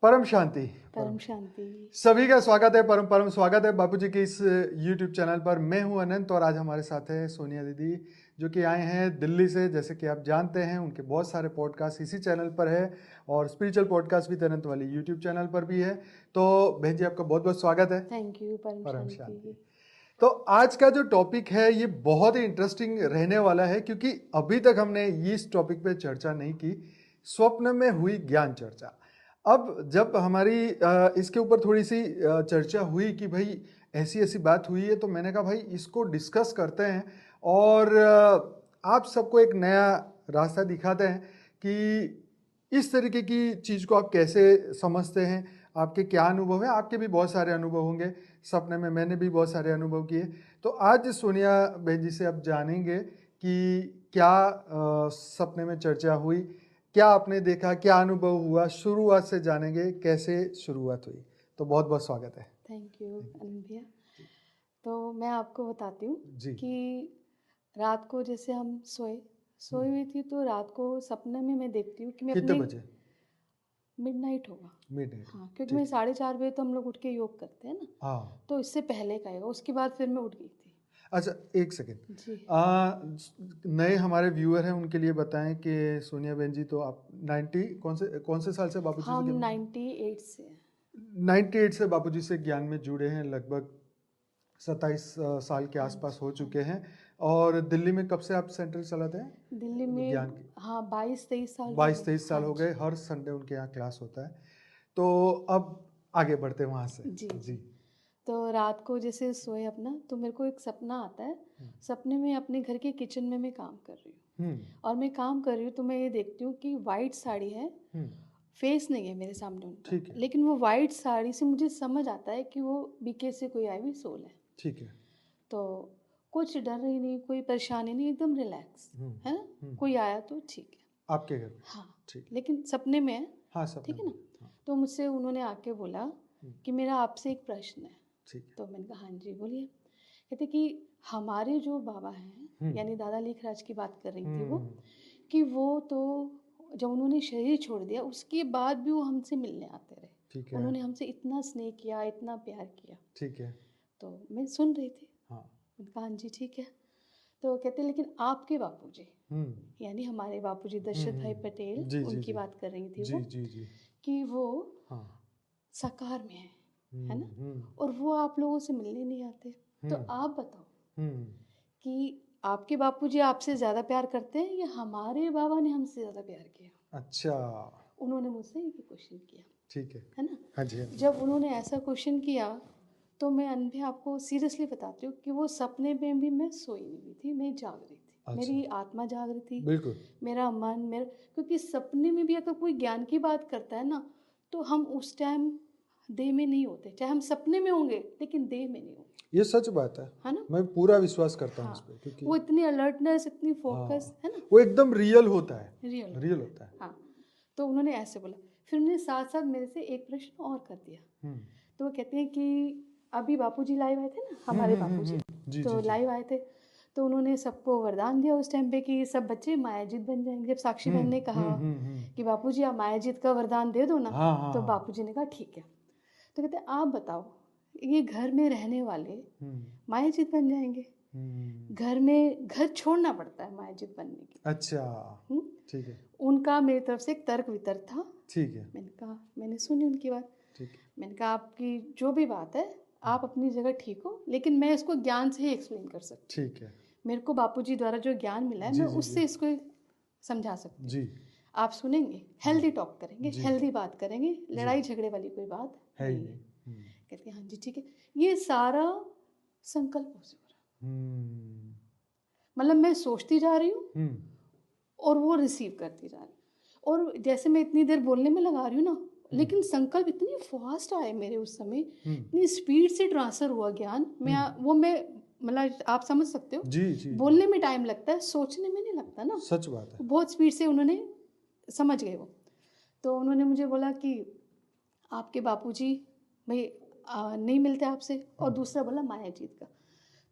परम शांति। परम शांति। सभी का स्वागत है, परम परम स्वागत है बापूजी के इस YouTube चैनल पर। मैं हूं अनंत और आज हमारे साथ है सोनिया दीदी, जो कि आए हैं दिल्ली से। जैसे कि आप जानते हैं, उनके बहुत सारे पॉडकास्ट इसी चैनल पर है और स्पिरिचुअल पॉडकास्ट भी अनंत वाली YouTube चैनल पर भी है। तो बहन जी, आपका बहुत बहुत स्वागत है। Thank you. परम शांति। तो आज का जो टॉपिक है ये बहुत ही इंटरेस्टिंग रहने वाला है, क्योंकि अभी तक हमने इस टॉपिक पे चर्चा नहीं की, स्वप्न में हुई ज्ञान चर्चा। अब जब हमारी इसके ऊपर थोड़ी सी चर्चा हुई कि भाई ऐसी ऐसी बात हुई है, तो मैंने कहा भाई इसको डिस्कस करते हैं और आप सबको एक नया रास्ता दिखाते हैं कि इस तरीके की चीज़ को आप कैसे समझते हैं, आपके क्या अनुभव है। आपके भी बहुत सारे अनुभव होंगे, सपने में मैंने भी बहुत सारे अनुभव किए। तो आज सोनिया बहन जी से अब जानेंगे कि क्या सपने में चर्चा हुई, क्या आपने देखा, क्या अनुभव हुआ, शुरुआत से जानेंगे कैसे शुरुआत हुई। तो बहुत बहुत स्वागत है। थैंक यू अनंत भैया। तो मैं आपको बताती हूँ जी। कि रात को जैसे हम सोई हुई थी, तो रात को सपने में मैं देखती हूँ कि मैं कितने अपने बजे? मिडनाइट होगा। मिडनाइट। हाँ, क्योंकि मैं 4:30 बजे तो हम लोग उठ के योग करते हैं ना। हाँ। तो इससे पहले का होगा, उसके बाद फिर मैं उठ गई थी। अच्छा, एक सेकेंड। जी। नए हमारे व्यूअर हैं, उनके लिए बताएं कि सोनिया बहन जी, तो आप 90 कौन से साल से बापूजी से हम ज्ञान 98 से हैं। 98 से बापूजी से ज्ञान में जुड़े हैं, लगभग 27 साल के आसपास हो चुके हैं। और दिल्ली में कब से आप सेंटर चलाते हैं? दिल्ली में ज्ञान की हाँ 22-23 साल 22-23 साल हाँ हो गए। हर संडे उनके यहाँ क्लास होता है। तो अब आगे बढ़ते हैं वहाँ से। जी। तो रात को जैसे सोए अपना, तो मेरे को एक सपना आता है। सपने में अपने घर के किचन में मैं काम कर रही हूँ और मैं काम कर रही हूँ, तो मैं ये देखती हूँ कि वाइट साड़ी है। फेस नहीं है मेरे सामने उनका, ठीक है। लेकिन वो वाइट साड़ी से मुझे समझ आता है कि वो बीके से कोई आई हुई सोल है। ठीक है। तो कुछ डर ही नहीं, कोई परेशानी नहीं, एकदम रिलैक्स है ना। कोई आया तो ठीक है, आपके घर में? हाँ ठीक। लेकिन सपने में है। हाँ, सब ठीक है ना। हाँ। तो मुझसे उन्होंने आके बोला कि मेरा आपसे एक प्रश्न है। ठीक है। तो मैंने कहा हाँ जी बोलिए। कहते कि हमारे जो बाबा हैं, यानी दादा लेखराज की बात कर रही थी वो, कि वो तो जब उन्होंने शरीर छोड़ दिया उसके बाद भी वो हमसे मिलने आते रहे। ठीक है। उन्होंने हमसे इतना स्नेह किया, इतना प्यार किया। ठीक है। तो मैं सुन रही थी। हाँ। मैंने कहा हाँ जी ठीक है। तो कहते लेकिन आपके बापूजी, यानी हमारे बापूजी दशरथ भाई पटेल, जी, उनकी जी। बात कर रही थी जी, वो, जी, जी। कि वो हाँ। साकार में है ना, और वो आप लोगों से मिलने नहीं आते। तो आप बताओ कि आपके बापूजी आपसे ज़्यादा प्यार करते हैं या हमारे बाबा ने हमसे ज़्यादा प्यार किया। अच्छा। उन्होंने मुझसे एक क्वेश्चन किया। ठीक है ना। हाँ जी, हाँ जी। जब उन्होंने ऐसा क्वेश्चन किया, तो मैं अनभे आपको सीरियसली बताती हूँ कि वो सपने में भी मैं सोई नहीं हुई थी, मैं जाग रही थी। अच्छा। मेरी आत्मा जाग रही थी। बिल्कुल। मेरा मन, मेरा, क्योंकि सपने में भी अगर कोई ज्ञान की बात करता है ना, तो हम उस टाइम देह में नहीं होते। चाहे हम सपने में होंगे लेकिन देह में नहीं होंगे। ये सच बात है ना। मैं पूरा विश्वास करता हूँ हाँ, इस पे, क्योंकि वो इतनी अलर्टनेस, इतनी फोकस है ना, वो एकदम रियल होता है। रियल होता है। हाँ। तो उन्होंने ऐसे बोला। फिर उन्होंने साथ साथ मेरे से एक प्रश्न और कर दिया। तो वो कहते हैं कि अभी बापूजी लाइव आए थे ना, हमारे बापूजी तो लाइव आए थे। तो उन्होंने सबको वरदान दिया उस टाइम पे कि सब बच्चे मायाजित बन जाएंगे। जब साक्षी बहन ने कहा कि बापूजी आप मायाजित का वरदान दे दो ना, तो बापूजी ने कहा ठीक है। तो कहते आप बताओ, ये घर में रहने वाले मायाजित बन जाएंगे? घर में घर छोड़ना पड़ता है मायाजित बनने के। अच्छा। ठीक है। उनका मेरी तरफ से एक तर्क वितर्क था। ठीक है। मैंने कहा, मैंने सुनी उनकी बात। ठीक है। मैंने कहा आपकी जो भी बात है, आप अपनी जगह ठीक हो, लेकिन मैं इसको ज्ञान से ही एक्सप्लेन कर सकती हूँ। ठीक है। मेरे को बापूजी द्वारा जो ज्ञान मिला है, मैं उससे इसको समझा सकती हूँ। जी। आप सुनेंगे, हेल्दी टॉक करेंगे, हेल्दी बात करेंगे, लड़ाई झगड़े वाली कोई बात नहीं है। कहते हैं हाँ जी ठीक है। ये सारा संकल्पों से हो रहा, मतलब मैं सोचती जा रही हूँ और वो रिसीव करती जा रही। और जैसे मैं इतनी देर बोलने में लगा रही हूँ ना, लेकिन संकल्प इतनी फास्ट आए मेरे उस समय, इतनी स्पीड से ट्रांसफर हुआ ज्ञान। मैं मतलब आप समझ सकते हो। जी। बोलने में टाइम लगता है, सोचने में नहीं लगता ना। सच बात है। बहुत स्पीड से उन्होंने समझ गए वो। तो उन्होंने मुझे बोला कि आपके बापूजी भाई नहीं मिलते आपसे, और दूसरा बोला मायाजीत का।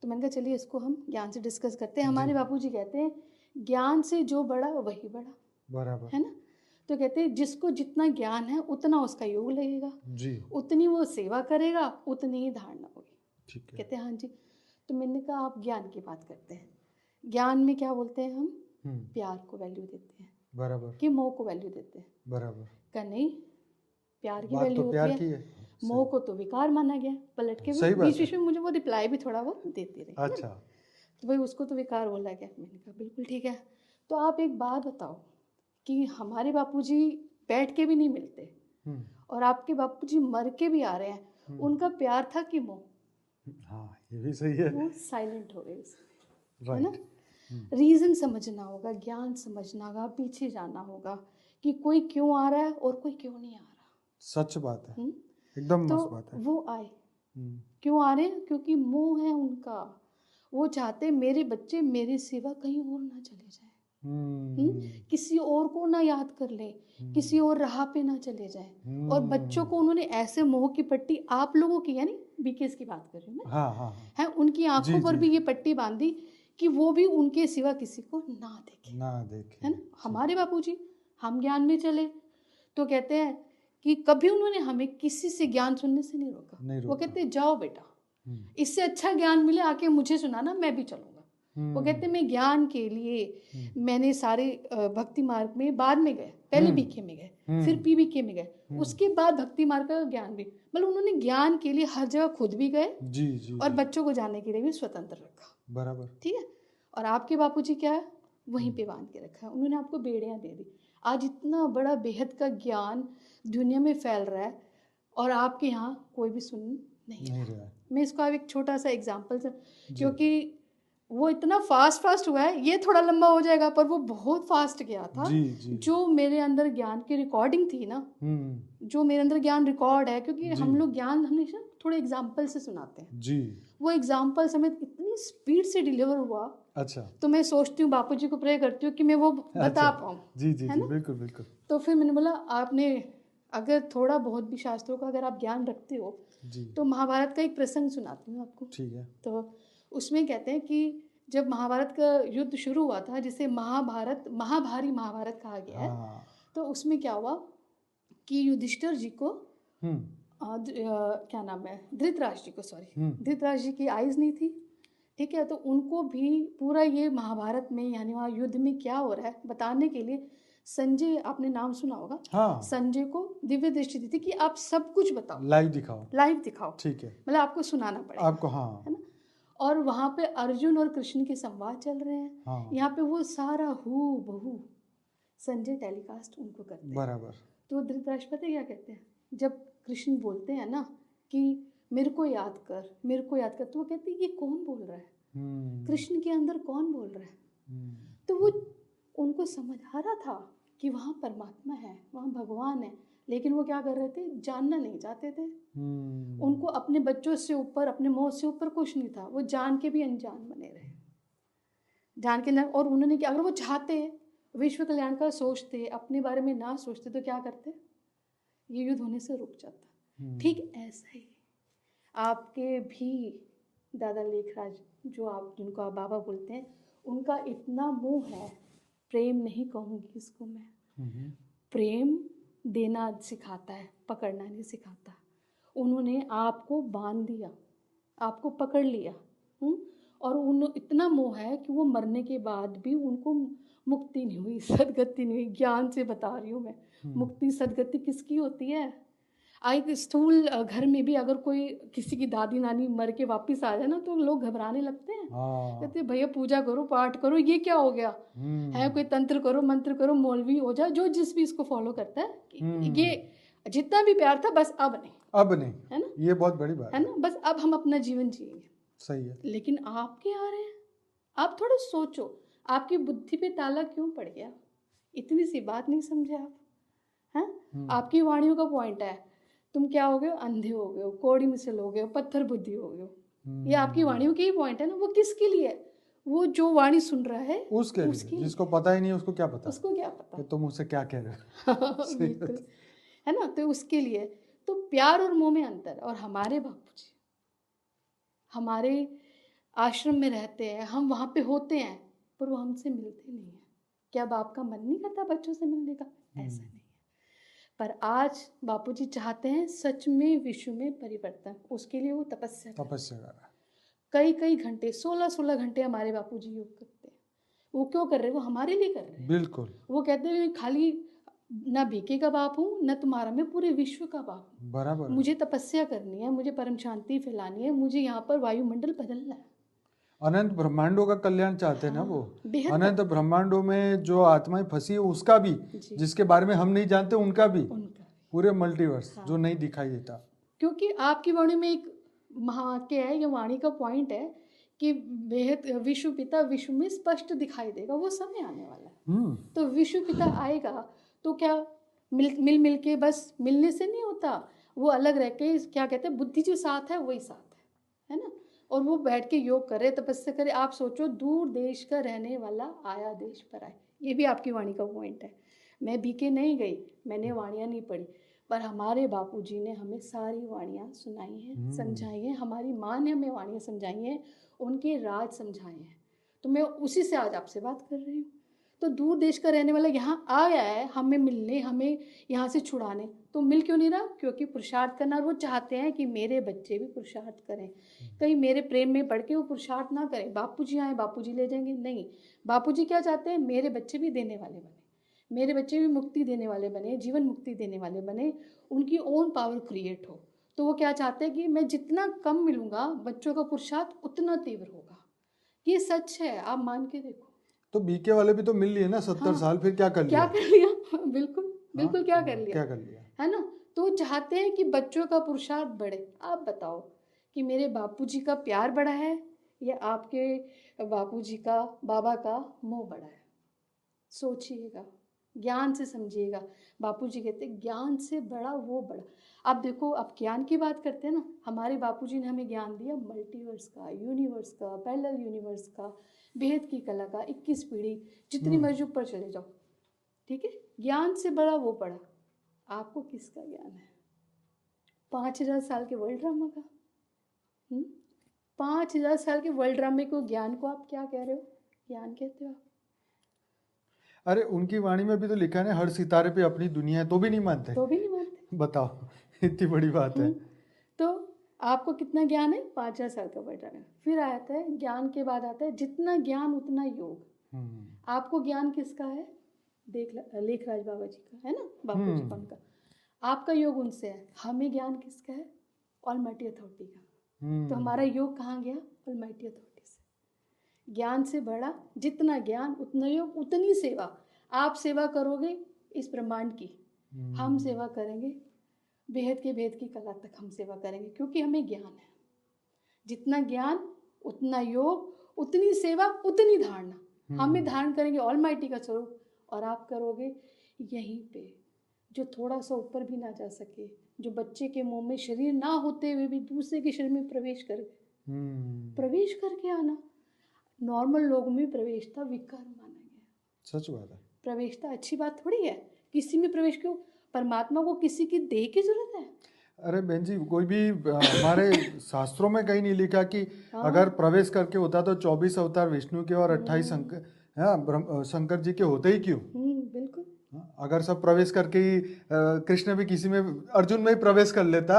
तो मैंने कहा चलिए इसको हम ज्ञान से डिस्कस करते हैं। हमारे बापूजी कहते हैं ज्ञान से जो बड़ा वही बड़ा, बराबर है ना। तो कहते हैं जिसको जितना ज्ञान है उतना उसका योग लगेगा जी, उतनी वो सेवा करेगा, उतनी ही धारणा होगी। ठीक है। कहते हैं हाँ जी। तो मैंने कहा आप ज्ञान की बात करते हैं, ज्ञान में क्या बोलते हैं हम? प्यार को वैल्यू देते हैं, बराबर, कि मोह को वैल्यू देते हैं? बराबर। का नहीं, प्यार की बात वैल्यू तो प्यार होती की है, है। मोह को तो विकार माना गया। पलट के सही बात बीच है। बीच में मुझे वो रिप्लाई भी थोड़ा वो देती रही। अच्छा, तो भाई उसको तो विकार बोला गया। मैंने कहा बिल्कुल ठीक है। तो आप एक बात बताओ कि हमारे बापूजी बैठ के भी नहीं मिलते और आपके बापूजी मर के भी आ रहे हैं, उनका प्यार था कि मोह? हाँ, ये भी सही है। वो साइलेंट हो गए उसमें, है ना? राइट। रीजन समझना होगा, ज्ञान समझना होगा, पीछे जाना होगा कि कोई क्यों आ रहा है और कोई क्यों नहीं आ रहा। सच बात है, एकदम तो मस्त बात है। वो आए क्यों आ रहे हैं? क्योंकि मोह है उनका। वो चाहते मेरे बच्चे मेरे सिवा कहीं और ना चले जाए, किसी और को ना याद कर ले, किसी और राह पे ना चले जाए। और बच्चों को उन्होंने ऐसे मोह की पट्टी, आप लोगों की यानी बीकेस की बात कर रही हूँ मैं, हाँ हाँ है उनकी आंखों पर भी ये पट्टी बांधी कि वो भी उनके सिवा किसी को ना देखे, है ना? हमारे बापूजी, हम ज्ञान में चले तो कहते हैं कि कभी उन्होंने हमें किसी से ज्ञान सुनने से नहीं रोका। वो कहते हैं जाओ बेटा, इससे अच्छा ज्ञान मिले आके मुझे सुनाना, मैं भी चलूंगा। वो कहते हैं मैं ज्ञान के लिए मैंने सारे भक्ति मार्ग में बाद में गए, पहले बीके में गए, फिर पीबीके में गए, उसके बाद भक्ति मार्ग का ज्ञान भी, मतलब उन्होंने ज्ञान के लिए हर जगह खुद भी गए और बच्चों को जाने के लिए भी स्वतंत्र रखा। बराबर, ठीक है। और आपके बापूजी क्या है, वहीं पे बांध के रखा है उन्होंने, आपको बेड़ियां दे दी। आज इतना बड़ा बेहद का ज्ञान दुनिया में फैल रहा है और आपके यहाँ कोई भी सुन नहीं रहा है। मैं इसको अब एक छोटा सा एग्जाम्पल से, क्योंकि वो इतना फास्ट हुआ है, ये थोड़ा लंबा हो जाएगा पर वो बहुत फास्ट गया था। जो मेरे अंदर ज्ञान की रिकॉर्डिंग थी ना, जो मेरे अंदर ज्ञान रिकॉर्ड है, क्योंकि हम लोग ज्ञान हमेशा थोड़े एग्जाम्पल से सुनाते हैं जी, वो एग्जाम्पल समेत इतनी स्पीड से डिलीवर हुआ। अच्छा, तो मैं सोचती हूँ बापूजी को प्रे करती हूँ कि मैं वो बता पाऊँ। जी जी जी, बिल्कुल बिल्कुल। तो फिर मैंने बोला आपने अगर थोड़ा बहुत भी शास्त्रों का अगर आप ज्ञान रखते हो जी, तो महाभारत का एक प्रसंग सुनाती हूँ आपको। ठीक है। तो उसमें कहते हैं कि जब महाभारत का युद्ध शुरू हुआ था, जिसे महाभारी महाभारत कहा गया है, तो उसमें क्या हुआ कि युधिष्ठिर जी को क्या नाम है, धृतराष्ट्र जी को, सॉरी धृतराष्ट्र जी की आइज नहीं थी। ठीक है। तो उनको भी पूरा ये महाभारत में यानी वहाँ युद्ध में क्या हो रहा है बताने के लिए संजय, आपने नाम सुना होगा, हाँ, संजय को दिव्य दृष्टि दी थी कि आप सब कुछ बताओ, लाइव दिखाओ। ठीक है, मतलब आपको सुनाना पड़ेगा आपको, हाँ, है ना। और वहाँ पे अर्जुन और कृष्ण के संवाद चल रहे हैं, हाँ, यहाँ पे वो सारा हू बहू संजय टेलीकास्ट उनको करते हैं। बराबर। तो धृतराष्ट्र पता क्या कहते हैं, जब कृष्ण बोलते हैं ना कि मेरे को याद कर, तो वो कहते हैं ये कौन बोल रहा है, कृष्ण के अंदर कौन बोल रहा है। तो वो उनको समझ आ रहा था कि वहाँ परमात्मा है, वहाँ भगवान है, लेकिन वो क्या कर रहे थे, जानना नहीं चाहते थे। उनको अपने बच्चों से ऊपर, अपने मोह से ऊपर कुछ नहीं था, वो जान के भी अनजान बने रहे, जान के। और उन्होंने क्या, अगर वो चाहते विश्व कल्याण का सोचते, अपने बारे में ना सोचते, तो क्या करते, ये युद्ध होने से रुक जाता। ठीक ऐसा ही आपके भी दादा लेखराज, जो आप जिनको आप बाबा बोलते हैं, उनका इतना मोह है, प्रेम नहीं कहूँगी इसको मैं, प्रेम देना सिखाता है, पकड़ना नहीं सिखाता। उन्होंने आपको बांध दिया, आपको पकड़ लिया, और उन इतना मोह है कि वो मरने के बाद भी उनको मुक्ति नहीं हुई, सदगति नहीं हुई। ज्ञान से बता रही हूँ मैं, मुक्ति सदगति किसकी होती है। एक स्थूल घर में भी अगर कोई किसी की दादी नानी मर के वापस आ जाए ना, तो लोग घबराने लगते हैं, कहते भैया पूजा करो, पाठ करो, ये क्या हो गया है, कोई तंत्र करो, मंत्र करो, मौलवी हो जाए, जो जिस भी इसको फॉलो करता है। ये जितना भी प्यार था, बस अब नहीं, है ना, ये बहुत बड़ी बात है ना, बस अब हम अपना जीवन जिएंगे। सही है। लेकिन आप क्या आ रहे हैं, आप थोड़ा सोचो, आपकी बुद्धि पे ताला क्यों पड़ गया, इतनी सी बात नहीं समझे आप, हैं? आपकी वाणियों का पॉइंट है, तुम क्या हो गए, अंधे हो गए हो, कौड़ी मिसल हो गए हो, पत्थर बुद्धि हो गए हो। ये आपकी वाणियों के ही पॉइंट है ना। वो किसके लिए, वो जो वाणी सुन रहा है उसके लिए, जिसको पता ही नहीं उसको क्या पता तुम उससे क्या कह रहे हो। बिल्कुल, है ना। तो उसके लिए तो प्यार और मोह में अंतर। और हमारे बापूजी हमारे आश्रम में रहते हैं, हम वहाँ पे होते हैं, पर वो हमसे मिलते नहीं है। क्या बाप का मन नहीं करता बच्चों से मिलने का? ऐसा नहीं। पर आज बापूजी चाहते हैं सच में विश्व में परिवर्तन, उसके लिए वो तपस्या कर रहा है। कई कई घंटे, 16-16 घंटे हमारे बापूजी योग करते हैं। वो क्यों कर रहे हैं? वो हमारे लिए कर रहे हैं। बिल्कुल। वो कहते हैं खाली ना बीके का बाप हूँ न तुम्हारा, मैं पूरे विश्व का बाप हूँ। बराबर। मुझे तपस्या करनी है, मुझे परम शांति फैलानी है, मुझे यहाँ पर वायुमंडल बदलना है। अनंत ब्रह्मांडों का कल्याण चाहते हैं ना वो। बेहद अनंत ब्रह्मांडों में जो आत्माएं फंसी है उसका भी, जिसके बारे में हम नहीं जानते उनका भी, पूरे मल्टीवर्स जो नहीं दिखाई देता। क्योंकि आपकी वाणी में एक महावाक्य है, ये वाणी का पॉइंट है कि बेहद विश्व पिता विश्व में स्पष्ट दिखाई देगा, वो समय आने वाला है। तो विश्व पिता आएगा तो क्या मिल के बस मिलने से नहीं होता, वो अलग रह के क्या कहते हैं, बुद्धि जो साथ है वही साथ है ना। और वो बैठ के योग करे, तपस्या करे। आप सोचो, दूर देश का रहने वाला आया देश पर आए, ये भी आपकी वाणी का पॉइंट है। मैं बीके नहीं गई, मैंने वाणियाँ नहीं पढ़ी, पर हमारे बापूजी ने हमें सारी वाणियाँ सुनाई हैं, समझाई हैं। हमारी माँ ने हमें वाणियाँ समझाई हैं, उनके राज समझाए हैं। तो मैं उसी से आज आपसे बात कर रही हूँ। तो दूर देश का रहने वाला यहाँ आया है हमें मिलने, हमें यहाँ से छुड़ाने, तो मिल क्यों नहीं रहा? क्योंकि पुरुषार्थ करना, और वो चाहते हैं कि मेरे बच्चे भी पुरुषार्थ करें, कहीं मेरे प्रेम में पड़ के वो पुरुषार्थ ना करें। बापूजी आए बापूजी ले जाएंगे, नहीं। बापूजी क्या चाहते हैं? मेरे बच्चे भी देने वाले बने, मेरे बच्चे भी मुक्ति देने वाले बने, जीवन मुक्ति देने वाले बने, उनकी ओन पावर क्रिएट हो। तो वो क्या चाहते हैं कि मैं जितना कम मिलूंगा, बच्चों का पुरुषार्थ उतना तीव्र होगा। ये सच है, आप मान के देखो। तो बीके वाले भी तो मिल लिए ना 70 साल, फिर क्या कर लिया? क्या कर लिया? बिल्कुल बिल्कुल, क्या कर लिया? क्या कर लिया, है ना। तो चाहते हैं कि बच्चों का पुरुषार्थ बढ़े। आप बताओ कि मेरे बापूजी का प्यार बड़ा है या आपके बापूजी का, बाबा का मोह बड़ा है? सोचिएगा, ज्ञान से समझिएगा। बापूजी कहते हैं ज्ञान से बड़ा वो बड़ा। आप देखो, आप ज्ञान की बात करते हैं ना, हमारे बापूजी ने हमें ज्ञान दिया मल्टीवर्स का, यूनिवर्स का, पैरेलल यूनिवर्स का, भेद की कला का, 21 पीढ़ी, जितनी मर्जी ऊपर चले जाओ, ठीक है। ज्ञान से बड़ा वो बड़ा। आपको किसका ज्ञान है? 5000 साल के वर्ल्ड ड्रामा का? 5000 साल के वर्ल्ड ड्रामे को, ज्ञान को आप क्या कह रहे हो? ज्ञान कहते हो आप? अरे उनकी वाणी में भी तो लिखा है हर सितारे पे अपनी दुनिया है, तो भी नहीं मानते? तो भी नहीं मानते। बताओ, इतनी बड़ी बात है। तो आपको कितना ज्ञान है? 5000 साल का वर्ल्ड ड्रामा। फिर आता है ज्ञान के बाद आता है जितना ज्ञान उतना योग। आपको ज्ञान किसका है? लेखराज बाबा जी का है ना, बापू जी का, उनका। आपका योग उनसे है। हमें ज्ञान किसका है? ऑलमाइटी अथॉरिटी का। तो हमारा योग कहाँ गया? ऑलमाइटी अथॉरिटी से। ज्ञान से बढ़ा, जितना ज्ञान उतना योग उतनी सेवा। आप सेवा करोगे इस ब्रह्मांड की, हम सेवा करेंगे भेद के, भेद की कला तक हम सेवा करेंगे, क्योंकि हमें ज्ञान है। जितना ज्ञान उतना योग, उतनी सेवा उतनी धारणा। हमें धारण करेंगे ऑलमाइटी का स्वरूप, और आप करोगे यहीं पे, जो थोड़ा सा ऊपर भी ना जा सके, जो बच्चे के मुंह में शरीर ना होते हुए भी दूसरे के शरीर में प्रवेश करके आना। नॉर्मल लोगों में प्रवेश था विकार माना गया। सच बात है। प्रवेशता अच्छी बात थोड़ी है, किसी में प्रवेश क्यों? परमात्मा को किसी की देह की जरूरत है? अरे बहन जी, कोई भी हमारे शास्त्रों में कहीं नहीं लिखा कि अगर प्रवेश करके होता तो 24 अवतार विष्णु के और 28 शंकर जी के होते ही क्यों? बिल्कुल। अगर सब प्रवेश करके ही कृष्ण भी किसी में, अर्जुन में ही प्रवेश कर लेता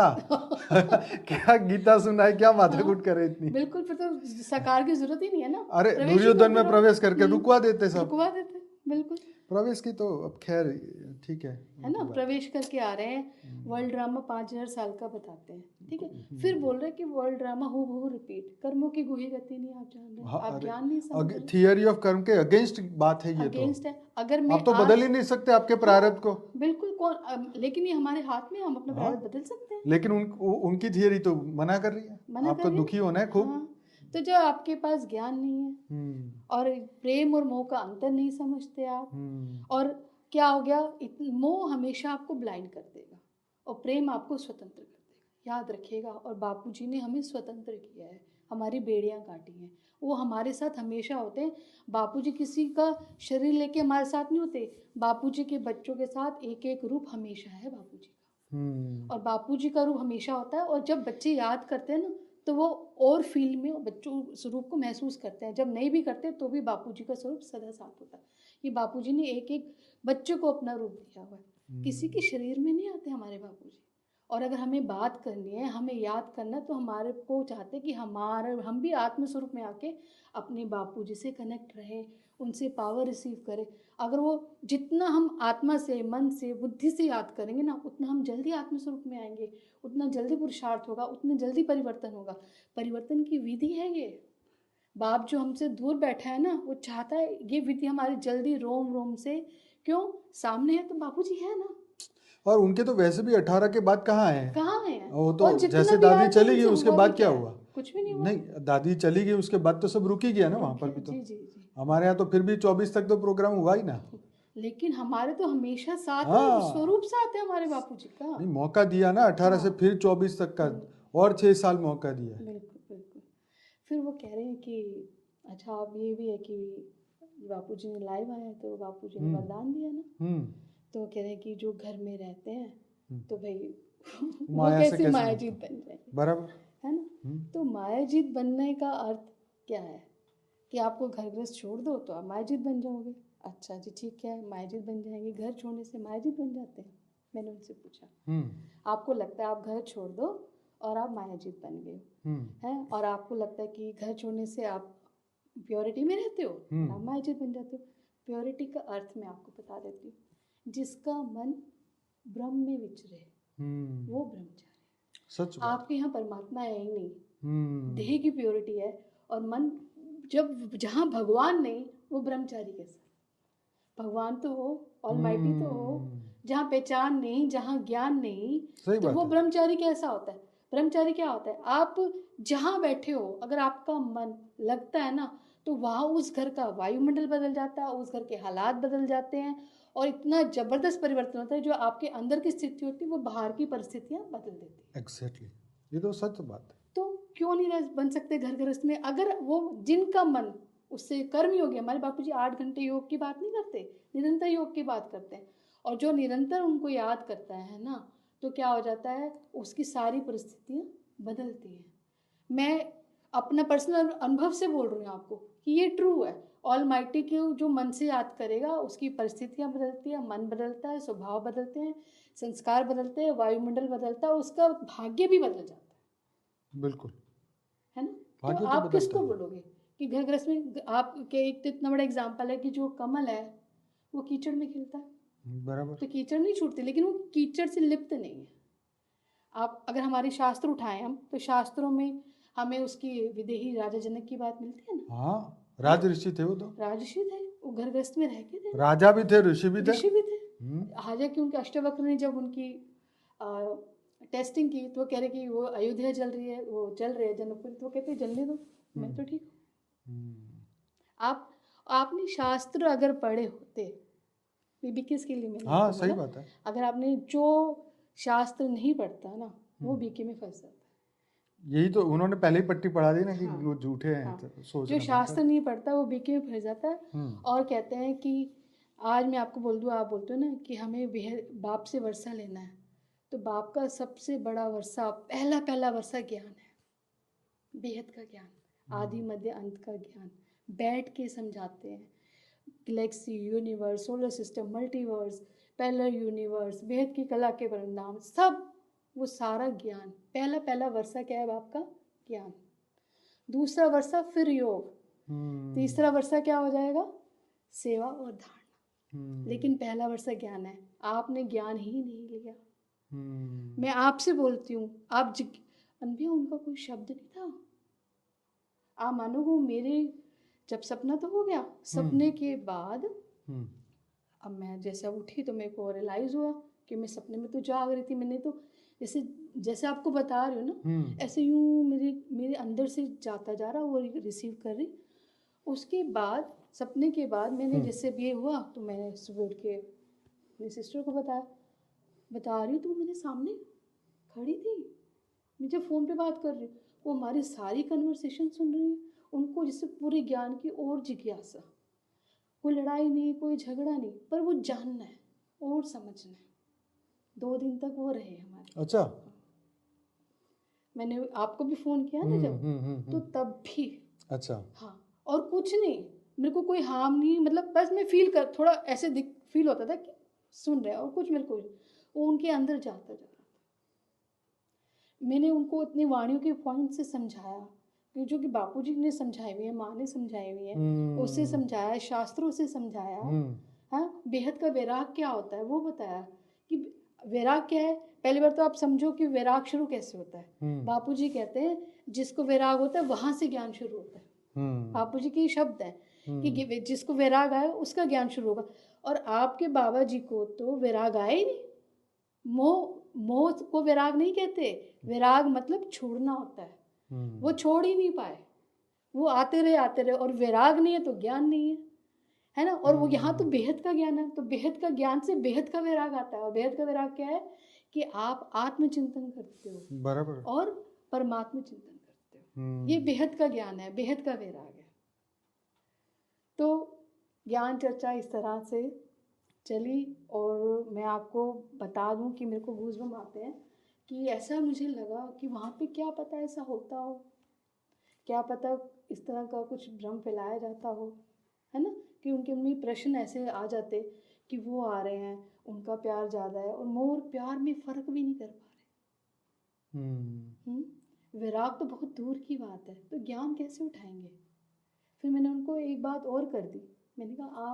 क्या गीता सुनाए, क्या माथाकुट करे इतनी? बिल्कुल, फिर तो सरकार की जरूरत ही नहीं है ना। अरे दुर्योधन में प्रवेश करके रुकवा देते सब, रुकवा देते। बिल्कुल, प्रवेश की तो अब खैर ठीक है ना। प्रवेश करके आ रहे हैं। वर्ल्ड ड्रामा 5000 साल का बताते हैं, ठीक है। फिर बोल रहे हैं कि वर्ल्ड ड्रामा हूबहू रिपीट। कर्मों की गुही गति नहीं आप जान रहे, आप ज्ञान नहीं समझ रहे। थियरी ऑफ कर्म के अगेंस्ट बात है ये। अगेंस्ट है। अगर मैं आप तो बदल ही नहीं सकते आपके प्रारब्ध को। बिल्कुल, लेकिन ये हमारे हाथ में, हम अपना प्रारब्ध बदल सकते हैं। लेकिन उनकी थियरी तो मना कर रही है, आपको दुखी होना है खूब। तो जो आपके पास ज्ञान नहीं है और प्रेम और मोह का अंतर नहीं समझते आप, और क्या हो गया, मोह हमेशा आपको ब्लाइंड कर देगा और प्रेम आपको स्वतंत्र कर देगा। याद रखिएगा। और बापूजी ने हमें स्वतंत्र किया है, हमारी बेड़ियां काटी हैं, वो हमारे साथ हमेशा होते हैं। बापूजी किसी का शरीर लेके हमारे साथ नहीं होते, बापूजी के बच्चों के साथ एक एक रूप हमेशा है बापूजी का। और बापूजी का रूप हमेशा होता है। और जब बच्चे याद करते हैं ना, तो वो और फील में बच्चों स्वरूप को महसूस करते हैं। जब नहीं भी करते तो भी बापूजी का स्वरूप सदा साथ होता है। ये बापूजी ने एक एक बच्चे को अपना रूप दिया हुआ है। किसी के शरीर में नहीं आते हमारे बापूजी। और अगर हमें बात करनी है, हमें याद करना, तो हमारे को चाहते कि हम भी आत्म स्वरूप में आके अपने बापूजी से कनेक्ट रहें, उनसे पावर रिसीव करें। अगर वो जितना हम आत्मा से, मन से, बुद्धि से याद करेंगे ना, उतना हम जल्दी आत्म स्वरूप में आएंगे, उतना जल्दी पुरुषार्थ होगा, उतना जल्दी परिवर्तन होगा। परिवर्तन की विधि है ये। बाप जो हमसे दूर बैठा है ना, वो चाहता है ये विधि हमारी जल्दी रोम रोम से, क्यों, सामने है तो बापूजी है ना। और उनके तो वैसे भी 18 के बाद कहाँ है, कहाँ है, वो तो जैसे दादी चली गई उसके बाद क्या हुआ, कुछ भी नहीं हुआ। नहीं, दादी चली गई उसके बाद तो सब रुक ही गया ना वहां पर भी। तो जी जी जी, हमारे यहाँ तो फिर भी 24 तक तो प्रोग्राम हुआ ही ना। लेकिन हमारे तो हमेशा साथ है, हाँ, स्वरूप साथ है हमारे बापूजी का। नहीं, मौका दिया ना 18 से फिर 24 तक का, और 6 साल मौका दिया है। बिल्कुल बिल्कुल। फिर वो कह रहे हैं कि अच्छा, अब ये भी है कि बापूजी ने लाइव आया तो बापूजी ने वरदान दिया ना, तो कह रहे हैं कि जो घर में रहते हैं तो भाई वो कैसे मायाजीत बन जाए, बराबर है ना। तो मायाजीत बनने का अर्थ क्या है कि आपको घर गृहस्थ छोड़ दो तो आप मायाजीत बन जाओगे। अच्छा जी, ठीक है, मायाजीत बन जाएंगे, घर छोड़ने से मायाजीत बन जाते हैं। मैंने उनसे पूछा, आपको लगता है आप घर छोड़ दो और आप मायाजीत बन गए हैं, और आपको लगता है कि घर छोड़ने से आप प्योरिटी में रहते हो, आप मायाजीत बन जाते हो। प्योरिटी का अर्थ मैं आपको बता देती हूँ, जिसका मन ब्रह्म में विचरे वो ब्रह्मचारी। सच बात। आपके यहाँ परमात्मा है ही नहीं, देह की प्योरिटी है, और मन जब जहाँ भगवान नहीं, वो ब्रह्मचारी कैसा। भगवान तो हो, ऑलमाइटी तो हो, जहाँ पहचान नहीं, जहाँ ज्ञान नहीं, तो वो ब्रह्मचारी कैसा होता है। ब्रह्मचारी क्या होता है, आप जहाँ बैठे हो अगर आपका मन लगता है ना, तो वहाँ उस घर का वायुमंडल बदल जाता है, उस घर के हालात बदल जाते हैं, और इतना जबरदस्त परिवर्तन होता है। जो आपके अंदर की स्थिति होती है वो बाहर की परिस्थितियाँ बदल देती है। एग्जैक्टली, ये तो सच बात है। तो क्यों नहीं रह बन सकते घर गृहस्थ में, अगर वो जिनका मन उससे कर्म योगी। हमारे बापूजी 8 घंटे योग की बात नहीं करते, निरंतर योग की बात करते हैं, और जो निरंतर उनको याद करता है ना, तो क्या हो जाता है, उसकी सारी परिस्थितियाँ बदलती हैं। मैं अपना पर्सनल अनुभव से बोल रही हूँ आपको कि ये ट्रू है। ऑलमाइटी के जो मन से याद करेगा उसकी परिस्थितियाँ बदलती है, मन बदलता है, स्वभाव बदलते हैं, संस्कार बदलते हैं, वायुमंडल बदलता है, उसका भाग्य भी बदल जाता है। बिल्कुल, है ना। तो आप किसको बोलोगे कि घर गृहस्थ में आपके, एक तो इतना बड़ा एग्जाम्पल है कि जो कमल है वो कीचड़ में खिलता है, बराबर, तो कीचड़ नहीं छूटती, लेकिन वो कीचड़ से लिप्त नहीं है। आप अगर हमारे शास्त्र उठाएं हम, तो शास्त्रों में हमें उसकी विदेही राजा जनक की बात मिलती है ना। हाँ, राज ऋषि थे वो, तो राज ऋषि थे, वो घर गृहस्थ में रह के थे, राजा भी थे, ऋषि भी थे, हाजा क्योंकि अष्टवक्र ने जब उनकी टेस्टिंग की तो कह रहे कि वो अयोध्या जल रही है, वो जल रहे हैं जनकपुर, तो कहते जलने दो, मैं तो ठीक हूँ। आपने शास्त्र अगर पढ़े होते, बीबी किसके लिए मैंने, हाँ सही बात है, अगर आपने जो शास्त्र नहीं पढ़ता ना, वो बीके में फंस जाता है। यही तो उन्होंने पहले ही पट्टी पढ़ा दी ना कि वो झूठे हैं। तो जो शास्त्र नहीं पढ़ता वो बीके में फंस जाता है। और कहते हैं कि आज मैं आपको बोल दूँ, आप बोलते हो ना कि हमें बाप से वर्षा लेना है, तो बाप का सबसे बड़ा वर्षा, पहला वर्षा ज्ञान है, बेहद का ज्ञान, आदि मध्य अंत का ज्ञान, बैठ के समझाते हैं। Galaxy, universe, solar system, multiverse, parallel universe, बेहद की कला के परिणाम, सब वो सारा ज्ञान। पहला वर्षा क्या है, बाप का ज्ञान। दूसरा वर्षा फिर योग, तीसरा वर्षा क्या हो जाएगा, सेवा और धारणा। लेकिन पहला वर्षा ज्ञान है, आपने ज्ञान ही नहीं लिया। मैं आपसे बोलती हूँ, आप अनभिया, उनका कोई शब्द नहीं था। आप मानोगे, मेरे जब सपना तो हो गया, सपने के बाद अब मैं जैसे उठी तो मेरे को रियलाइज हुआ कि मैं सपने में तो जाग रही थी। मैंने तो जैसे आपको बता रही हूँ ना, ऐसे यूँ मेरे अंदर से जाता जा रहा, वो रिसीव कर रही। उसके बाद सपने के बाद मैंने जैसे भी ये हुआ, तो मैंने सुबह उठ के अपनी सिस्टर को बता रही हूँ, तो मेरे सामने खड़ी थी, मैं जब फ़ोन पे बात कर रही हूँ, वो हमारी सारी कन्वर्सेशन सुन रही है। उनको जैसे पूरे ज्ञान की और जिज्ञासा, कोई लड़ाई नहीं, कोई झगड़ा नहीं, पर वो जानना है और समझना है। 2 दिन तक वो रहे हमारे। अच्छा, मैंने आपको भी फ़ोन किया ना जब, तो तब भी। अच्छा, हाँ, और कुछ नहीं, मेरे को कोई हार्म नहीं, मतलब बस मैं थोड़ा ऐसे फील होता था कि सुन रहे हैं और कुछ मेरे को वो उनके अंदर जाता जा रहा था। मैंने उनको इतनी वाणियों के पॉइंट से समझाया कि जो कि बापूजी ने समझाई हुई है, माँ ने समझाई हुई है, उससे समझाया, शास्त्रों से समझाया। हाँ, बेहद का वैराग क्या होता है वो बताया कि वैराग क्या है। पहली बार तो आप समझो कि वैराग शुरू कैसे होता है। बापूजी कहते हैं जिसको वैराग होता है वहां से ज्ञान शुरू होता है। बापूजी के शब्द है कि जिसको वैराग आए उसका ज्ञान शुरू होगा। और आपके बाबा जी को तो वैराग आए ही नहीं। मोह को वैराग नहीं कहते। वैराग मतलब छोड़ना होता है। वो छोड़ ही नहीं पाए, वो आते रहे और वैराग नहीं है तो ज्ञान नहीं है ना। और वो यहाँ तो बेहद का ज्ञान है, तो बेहद का ज्ञान से बेहद का वैराग आता है। और बेहद का वैराग क्या है कि आप आत्मचिंतन करते हो बराबर और परमात्मा चिंतन करते हो। ये बेहद का ज्ञान है, बेहद का वैराग है। तो ज्ञान चर्चा इस तरह से चली। और मैं आपको बता दूं कि मेरे को गूज़बम्प आते हैं कि ऐसा मुझे लगा कि वहाँ पे क्या पता ऐसा होता हो, क्या पता इस तरह का कुछ भ्रम फैलाया जाता हो, है ना। कि उनके उनमें प्रश्न ऐसे आ जाते कि वो आ रहे हैं, उनका प्यार ज़्यादा है और मोर प्यार में फ़र्क भी नहीं कर पा रहे। वैराग तो बहुत दूर की बात है, तो ज्ञान कैसे उठाएंगे। फिर मैंने उनको एक बात और कर दी। मैंने कहा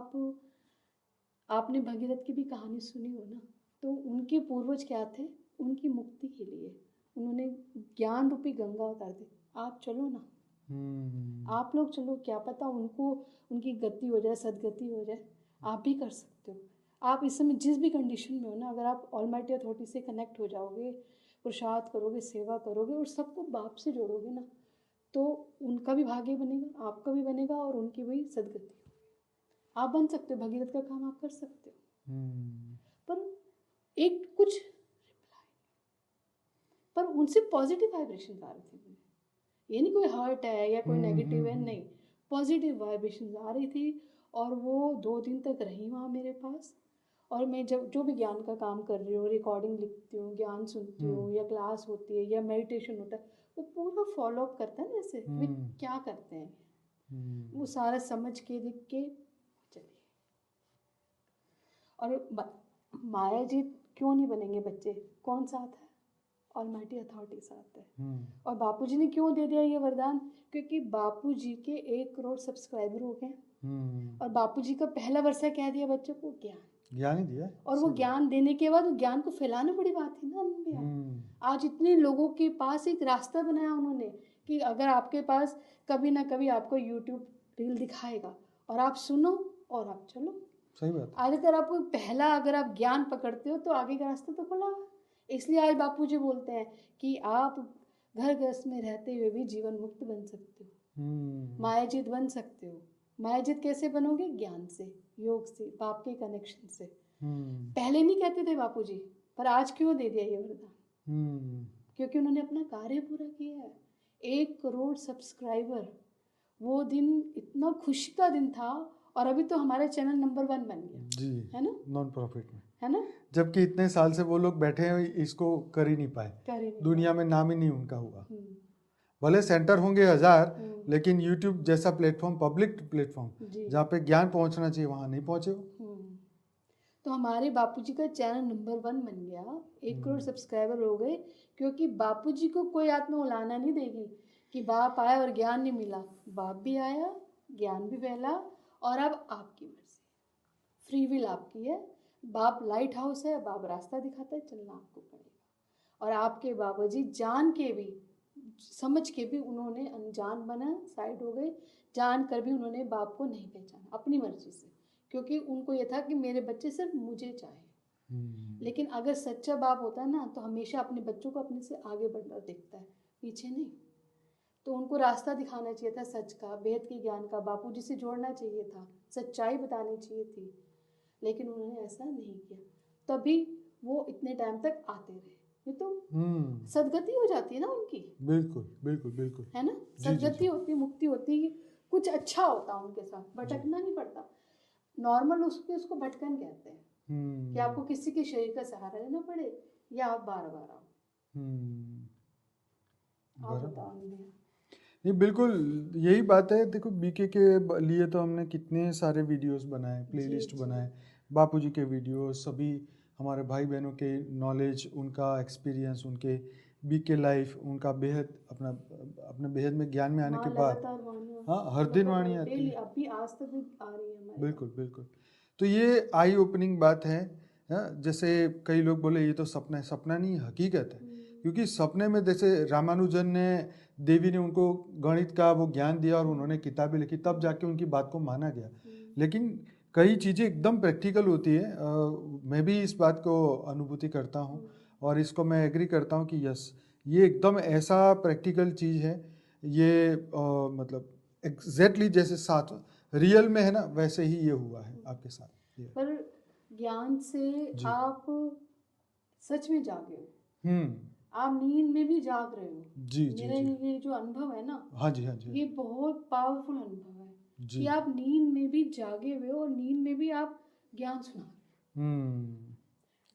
आपने भगीरथ की भी कहानी सुनी हो ना, तो उनके पूर्वज क्या थे, उनकी मुक्ति के लिए उन्होंने ज्ञान रूपी गंगा उतार दी। आप चलो ना, आप लोग चलो, क्या पता उनको उनकी गति हो जाए, सदगति हो जाए। आप भी कर सकते हो। आप इस समय जिस भी कंडीशन में हो ना, अगर आप ऑलमाइटी अथॉरिटी से कनेक्ट हो जाओगे, प्रसाद करोगे, सेवा करोगे और सबको बाप से जोड़ोगे ना, तो उनका भी भाग्य बनेगा, आपका भी बनेगा और उनकी भी सदगति। आप बन सकते हो, भगीरथ का काम आप कर सकते हो। पर एक कुछ पर उनसे पॉजिटिव वाइब्रेशन आ रही थी। ये नहीं कोई हर्ट है या कोई नेगेटिव है, नहीं, पॉजिटिव वाइब्रेशन आ रही थी। और वो 2 दिन तक रही वहाँ मेरे पास। और मैं जब जो भी ज्ञान का काम कर रही हूँ, रिकॉर्डिंग लिखती हूँ, ज्ञान सुनती हूँ, या क्लास होती है या मेडिटेशन होता है, वो पूरा फॉलो अप करता है ना, जैसे वे क्या करते हैं वो सारा समझ के दिख के चलिए। और माया जी क्यों नहीं बनेंगे बच्चे, कौन साथ है, ऑलमाइटी अथॉरिटी साथ है। और बापूजी ने क्यों दे दिया ये वरदान, क्योंकि बापूजी के 1 करोड़ सब्सक्राइबर हो गए। और बापूजी का पहला वर्षा क्या दिया बच्चों को, ज्ञान ही दिया। और वो ज्ञान देने के बाद ज्ञान को फैलाना बड़ी बात है ना। आज इतने लोगों के पास एक रास्ता बनाया उन्होंने कि अगर आपके पास कभी ना कभी आपको यूट्यूब रील दिखाएगा और आप सुनो और आप चलो। सही बात। आज अगर आपको अगर आप ज्ञान पकड़ते हो तो आगे का रास्ता तो खुला। इसलिए आज बापूजी बोलते हैं कि आप घर गृहस्थ में रहते हुए भी जीवन मुक्त बन सकते हो, मायाजीत बन सकते हो। मायाजीत कैसे बनोगे, ज्ञान से, योग से, बाप के कनेक्शन से। पहले नहीं कहते थे बापूजी, पर आज क्यों दे दिया ये वरदान, क्योंकि उन्होंने अपना कार्य पूरा किया है। 1 करोड़ सब्सक्राइबर, वो दिन इतना खुशी का दिन था। और अभी तो हमारा चैनल नंबर 1 बन गया जी, है ना, नॉन प्रॉफिट में, है ना। जबकि इतने साल से वो लोग बैठे हैं, इसको कर ही नहीं पाए, दुनिया में नाम ही नहीं उनका हुआ। भले सेंटर होंगे 1000, लेकिन यूट्यूब जैसा प्लेटफॉर्म, पब्लिक प्लेटफॉर्म, जहाँ पे ज्ञान पहुँचना चाहिए, वहाँ नहीं पहुँचे वो। तो हमारे बापूजी का चैनल नंबर 1 बन गया, 1 करोड़ सब्सक्राइबर हो गए। क्योंकि बापूजी को कोई आत्मा उलाना नहीं देगी कि बाप आया और ज्ञान नहीं मिला। बाप भी आया, ज्ञान भी फैला, और अब आपकी मर्जी, फ्री विल आपकी है। बाप लाइट हाउस है, बाप रास्ता दिखाता है, चलना आपको पड़ेगा। और आपके बाबा जी जान के भी, समझ के भी उन्होंने अनजान बना, साइड हो गए। जान कर भी उन्होंने बाप को नहीं पहचाना अपनी मर्जी से, क्योंकि उनको ये था कि मेरे बच्चे सिर्फ मुझे चाहे। लेकिन अगर सच्चा बाप होता है ना, तो हमेशा अपने बच्चों को अपने से आगे बढ़ना देखता है, पीछे नहीं। तो उनको रास्ता दिखाना चाहिए था सच का, वेद के ज्ञान का, बापूजी से जोड़ना चाहिए था, सच्चाई बतानी चाहिए थी। लेकिन उन्होंने ऐसा नहीं किया, तभी वो इतने टाइम तक आते रहे। ये तो सदगति हो जाती है ना उनकी। बिल्कुल बिल्कुल बिल्कुल, है ना, सदगति होती, मुक्ति होती, कुछ अच्छा होता उनके साथ, भटकना नहीं पड़ता। नॉर्मल उसको भटकन कहते हैं कि आपको किसी के शरीर का सहारा लेना पड़े या आप बार-बार आओ। आप बताओ। ये बिल्कुल यही बात है। देखो, बीके के लिए तो हमने कितने सारे वीडियोस बनाए, प्लेलिस्ट बनाए, बापूजी के वीडियो, सभी हमारे भाई बहनों के नॉलेज, उनका एक्सपीरियंस, उनके बीके लाइफ, उनका बेहद अपने बेहद में ज्ञान में आने के बाद, हाँ हर दिन वाणी आती है, अभी आज तक भी आ रही है हमारे। बिल्कुल बिल्कुल। तो ये आई ओपनिंग बात है। जैसे कई लोग बोले ये तो सपना है, सपना नहीं हकीकत है। क्योंकि सपने में जैसे रामानुजन ने, देवी ने उनको गणित का वो ज्ञान दिया और उन्होंने किताबें लिखी, तब जाके उनकी बात को माना गया। लेकिन कई चीज़ें एकदम प्रैक्टिकल होती है। मैं भी इस बात को अनुभूति करता हूँ और इसको मैं एग्री करता हूँ कि यस, ये एकदम ऐसा प्रैक्टिकल चीज़ है। ये मतलब एग्जैक्टली जैसे साथ रियल में है ना, वैसे ही ये हुआ है आपके साथ। पर ज्ञान से आप सच में जागे हो, आप नींद में भी जाग रहे हो। जी मेरा ये जो अनुभव है ना, हाँ जी हाँ जी, ये बहुत पावरफुल अनुभव है कि आप नींद में भी जागे हुए हो और नींद में भी आप ज्ञान सुना रहे हो।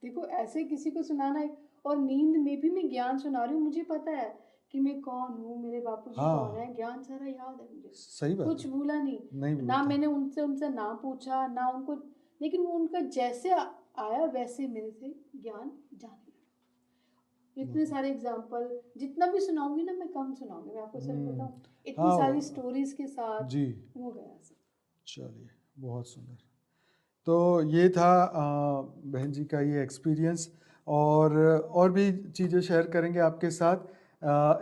देखो ऐसे किसी को सुनाना है, और नींद में भी मैं ज्ञान सुना रही हूँ, मुझे पता है कि मैं कौन हूँ, मेरे बापू जी कौन है, ज्ञान सारा याद है मुझे, सही बात, कुछ भूला नहीं ना मैंने उनसे नाम पूछा ना उनको, लेकिन वो उनका जैसे आया वैसे मेरे से ज्ञान जाने लगा। इतने सारे एग्जाम्पल जितना भी सुनाऊंगी ना मैं कम सुनाऊंगी, मैं आपको सर बताऊं, इतनी सारी स्टोरीज के साथ जी हो गया सब। चलिए बहुत सुंदर। तो ये था बहन जी का ये एक्सपीरियंस, और भी चीज़ें शेयर करेंगे आपके साथ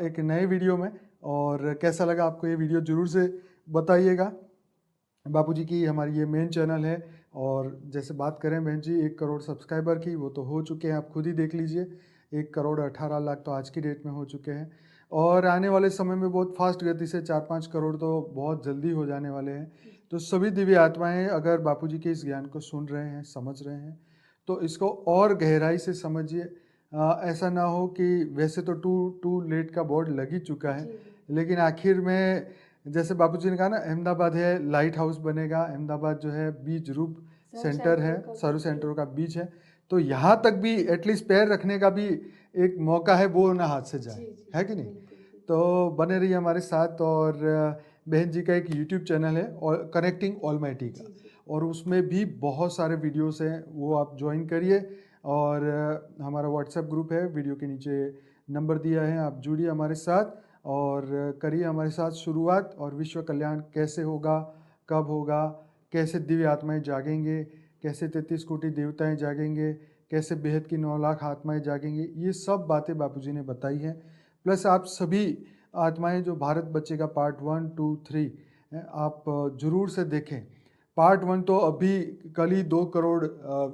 एक नए वीडियो में। और कैसा लगा आपको ये वीडियो ज़रूर से बताइएगा। बापूजी की हमारी ये मेन चैनल है, और जैसे बात करें बहन जी 1 करोड़ सब्सक्राइबर की, वो तो हो चुके हैं, आप खुद ही देख लीजिए। 1 करोड़ 18 लाख तो आज की डेट में हो चुके हैं, और आने वाले समय में बहुत फास्ट गति से 4-5 करोड़ तो बहुत जल्दी हो जाने वाले हैं। तो सभी दिव्य आत्माएं अगर बापूजी के इस ज्ञान को सुन रहे हैं, समझ रहे हैं, तो इसको और गहराई से समझिए। ऐसा ना हो कि वैसे तो टू लेट का बोर्ड लग ही चुका है, लेकिन आखिर में जैसे बापूजी ने कहा ना, अहमदाबाद है लाइट हाउस बनेगा, अहमदाबाद जो है बीज रूप सेंटर है, सर्व सेंटरों का बीज है, तो यहाँ तक भी एटलीस्ट पैर रखने का भी एक मौका है, वो ना हाथ से जाए, है कि नहीं। तो बने रहिए हमारे साथ। और बहन जी का एक यूट्यूब चैनल है और कनेक्टिंग ऑलमाइटी का, और उसमें भी बहुत सारे वीडियोस हैं, वो आप ज्वाइन करिए। और हमारा व्हाट्सएप ग्रुप है, वीडियो के नीचे नंबर दिया है, आप जुड़िए हमारे साथ और करिए हमारे साथ शुरुआत। और विश्व कल्याण कैसे होगा, कब होगा, कैसे दिव्य आत्माएं जागेंगे, कैसे 33 कोटि देवताएं जागेंगे, कैसे बेहद की 9 लाख आत्माएं जागेंगी, ये सब बातें बापूजी ने बताई हैं। प्लस आप सभी आत्माएं जो भारत बचेगा पार्ट 1, 2, 3 आप जरूर से देखें। पार्ट 1 तो अभी कल ही 2 करोड़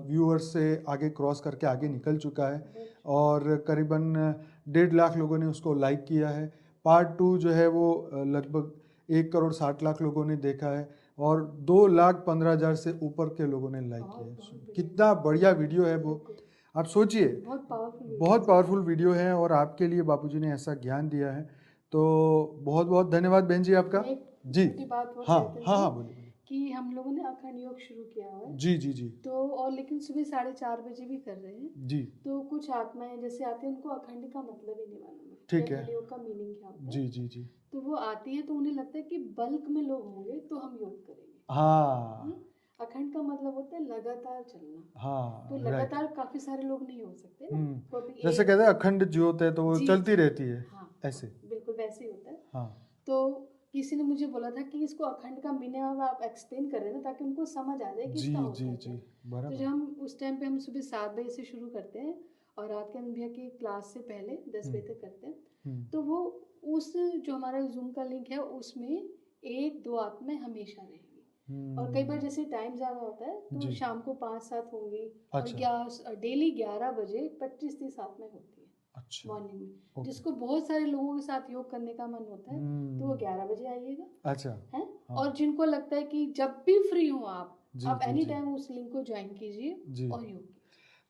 व्यूअर्स से आगे क्रॉस करके आगे निकल चुका है, और करीबन 1.5 लाख लोगों ने उसको लाइक किया है। पार्ट 2 जो है वो लगभग 1 करोड़ 60 लाख लोगों ने देखा है, और 2,15,000 से ऊपर के लोगों ने लाइक किया है। कितना बढ़िया वीडियो है वो, आप सोचिए, बहुत पावरफुल वीडियो है, और आपके लिए बापूजी ने ऐसा ज्ञान दिया है। तो बहुत बहुत धन्यवाद बहन जी आपका। जी हाँ हाँ हाँ बोलिए। कि हम लोगों ने अखंड योग शुरू किया हुआ है, जी जी जी, तो और लेकिन सुबह 4:30 बजे भी कर रहे हैं जी। तो कुछ आत्माएं जैसे आती हैं, उनको अखंड का मतलब ही नहीं मालूम है, ठीक है, योग का मीनिंग क्या होता है। जी जी जी। तो वो आती है तो उन्हें लगता है कि बल्क में लोग होंगे तो हम योग करेंगे। हाँ, अखंड का मतलब होता है लगातार चलना। हाँ, तो लगातार काफी सारे लोग नहीं हो सकते ना, जैसे कहते हैं अखंड ज्योत है तो वो चलती रहती है। हाँ, ऐसे बिल्कुल वैसे ही होता है। हाँ, तो किसी ने मुझे बोला था कि इसको अखंड का मीनिंग आप एक्सप्लेन कर रहे हैं ना, ताकि उनको समझ आ जाए कि इसका होता है क्या। तो जब हम उस टाइम पे हम सुबह 7 बजे से शुरू करते हैं और रात के भैया की क्लास से पहले 10 बजे तक करते हैं, तो वो उस जो हमारा जूम का लिंक है उसमें 1-2 आत्माएं हमेशा रहेंगी। और कई बार जैसे टाइम ज़्यादा होता है तो शाम को 5-7 होंगी, और डेली 11 बजे 25-30 आत्माएं होती है मॉर्निंग में। जिसको बहुत सारे लोगों के साथ योग करने का मन होता है तो वो 11 बजे आइएगा। अच्छा है। हाँ। और जिनको लगता है कि जब भी फ्री हो आप एनी टाइम उस लिंक को ज्वाइन कीजिए और योग।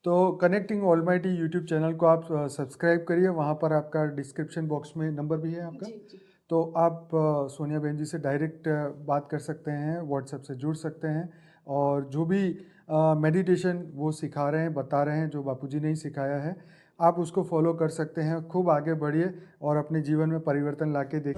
तो कनेक्टिंग ऑलमाइटी यूट्यूब चैनल को आप सब्सक्राइब करिए, वहाँ पर आपका डिस्क्रिप्शन बॉक्स में नंबर भी है आपका। जी। तो आप सोनिया बहन जी से डायरेक्ट बात कर सकते हैं, व्हाट्सएप से जुड़ सकते हैं, और जो भी मेडिटेशन वो सिखा रहे हैं, बता रहे हैं, जो बापूजी ने ही सिखाया है, आप उसको फॉलो कर सकते हैं। खूब आगे बढ़िए और अपने जीवन में परिवर्तन लाके देखिए।